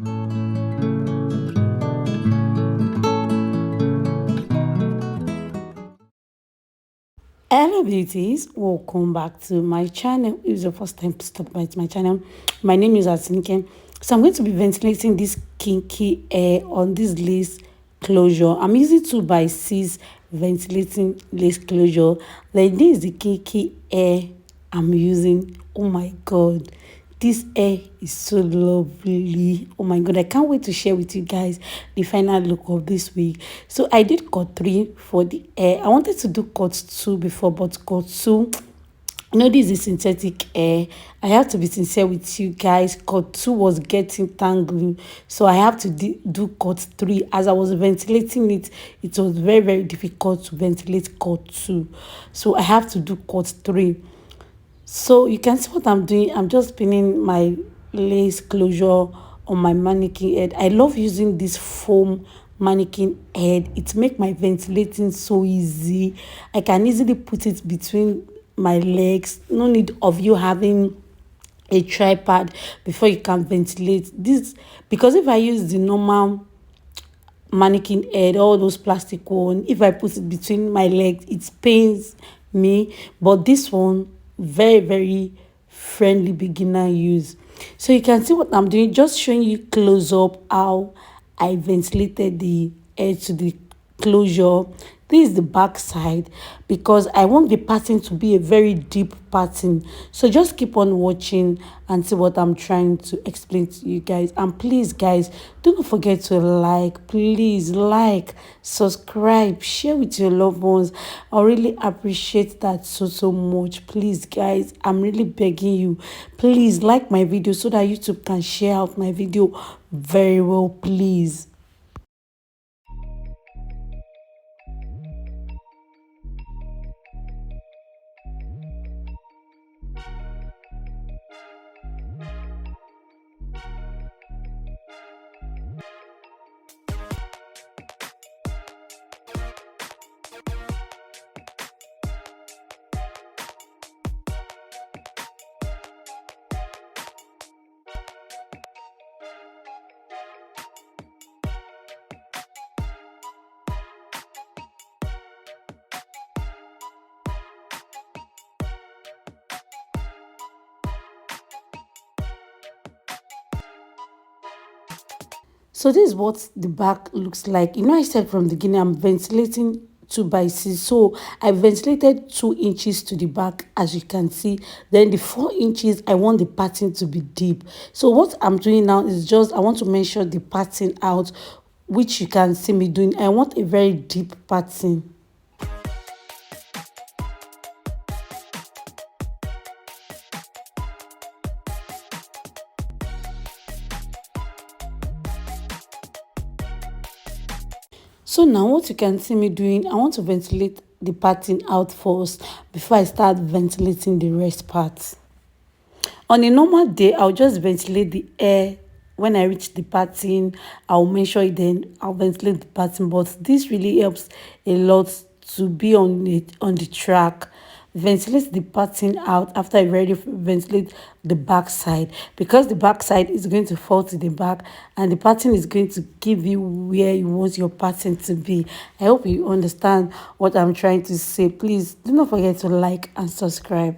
Hello beauties, welcome back to my channel. If it's your first time to stop by my channel, my name is Atinike. So I'm going to be ventilating this kinky air on this lace closure. I'm using 2 by 6 ventilating lace closure. Then this is the kinky air I'm using. Oh my god, this hair is so lovely. Oh my god, I can't wait to share with you guys the final look of this wig. So I did cut 3 for the hair. I wanted to do cut 2 before, but cut 2, this is synthetic hair. I have to be sincere with you guys. Cut 2 was getting tangled, so I have to do cut 3. As I was ventilating it, it was very difficult to ventilate cut 2, so I have to do cut 3. So you can see what I'm doing. I'm just pinning my lace closure on my mannequin head. I love using this foam mannequin head. It makes my ventilating so easy. I can easily put it between my legs. No need of you having a tripod before you can ventilate this, because if I use the normal mannequin head, all those plastic one, if I put it between my legs, it pains me. But this one, very friendly beginner use. So you can see what I'm doing, just showing you close up how I ventilated the air to the closure. This is the back side, because I want the pattern to be a very deep pattern. So just keep on watching and see what I'm trying to explain to you guys. And please guys, do not forget to like, please like, subscribe, share with your loved ones. I really appreciate that so much. Please guys, I'm really begging you, please like my video so that YouTube can share out my video very well, please. So this is what the back looks like. I said from the beginning I'm ventilating 2 by 6. So I ventilated 2 inches to the back, as you can see. Then the 4 inches, I want the pattern to be deep. So what I'm doing now is just I want to measure the pattern out, which you can see me doing. I want a very deep pattern. So now what you can see me doing, I want to ventilate the pattern out first before I start ventilating the rest parts. On a normal day, I'll just ventilate the air. When I reach the pattern, I'll measure it, then I'll ventilate the pattern. But this really helps a lot to be on the track. Ventilate the pattern out after I already ventilate the back side, because the back side is going to fall to the back and the pattern is going to give you where you want your pattern to be. I hope you understand what I'm trying to say. Please do not forget to like and subscribe.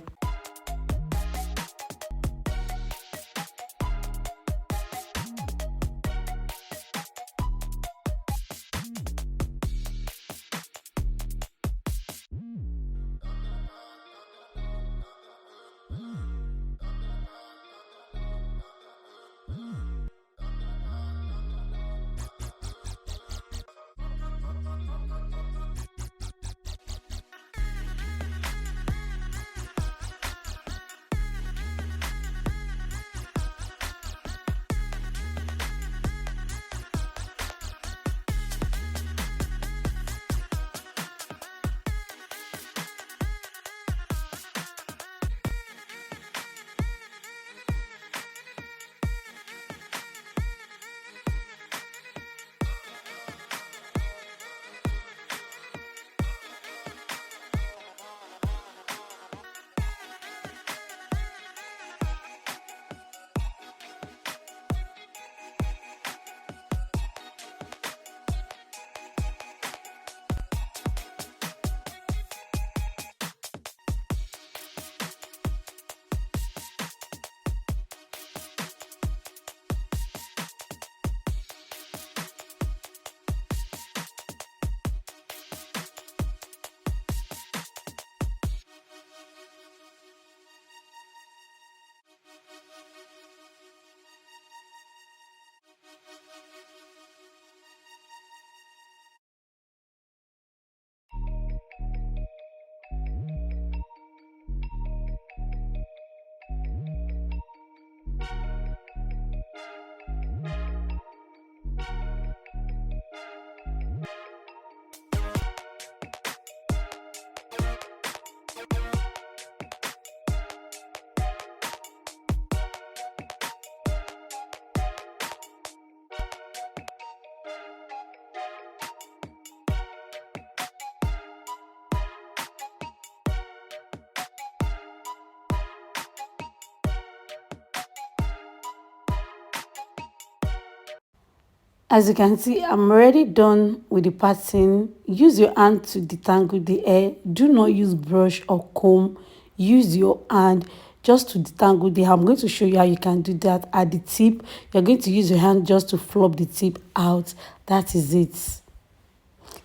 As you can see, I'm already done with the pattern. Use your hand to detangle the hair. Do not use brush or comb. Use your hand just to detangle the hair. I'm going to show you how you can do that. At the tip, you're going to use your hand just to flop the tip out. That is it.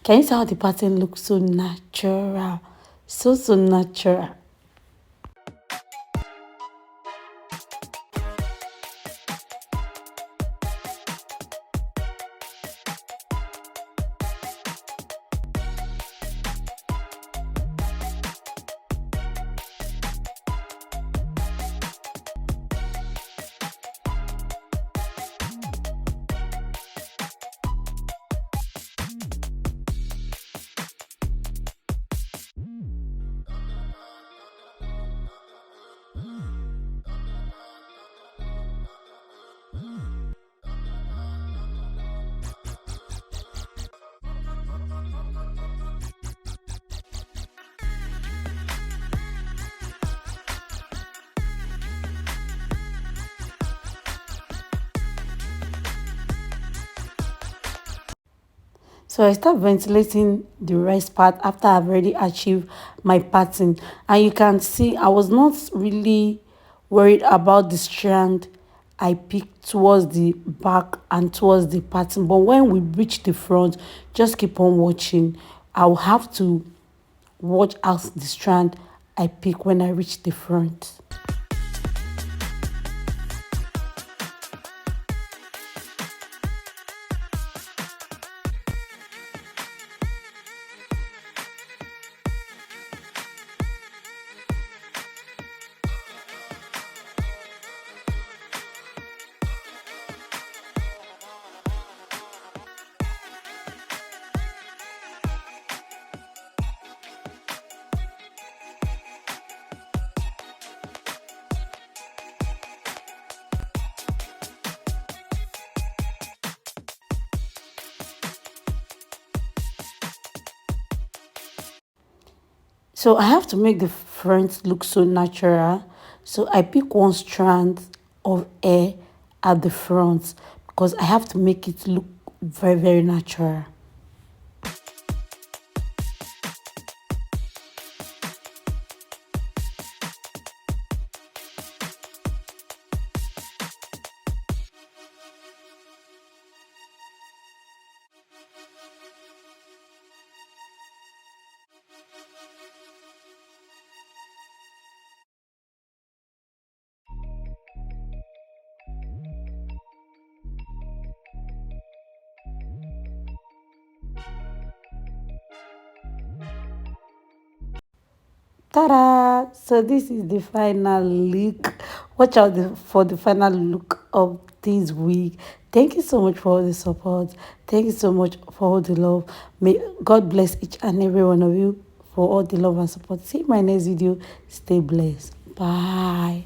Can you see how the pattern looks so natural? So natural. So I start ventilating the rest part after I've already achieved my pattern. And you can see I was not really worried about the strand I picked towards the back and towards the pattern. But when we reach the front, just keep on watching. I'll have to watch out the strand I pick when I reach the front. So I have to make the front look so natural. So I pick one strand of hair at the front because I have to make it look very natural. Ta-da! So this is the final look. Watch out for the final look of this week. Thank you so much for all the support. Thank you so much for all the love. May God bless each and every one of you for all the love and support. See you in my next video. Stay blessed. Bye.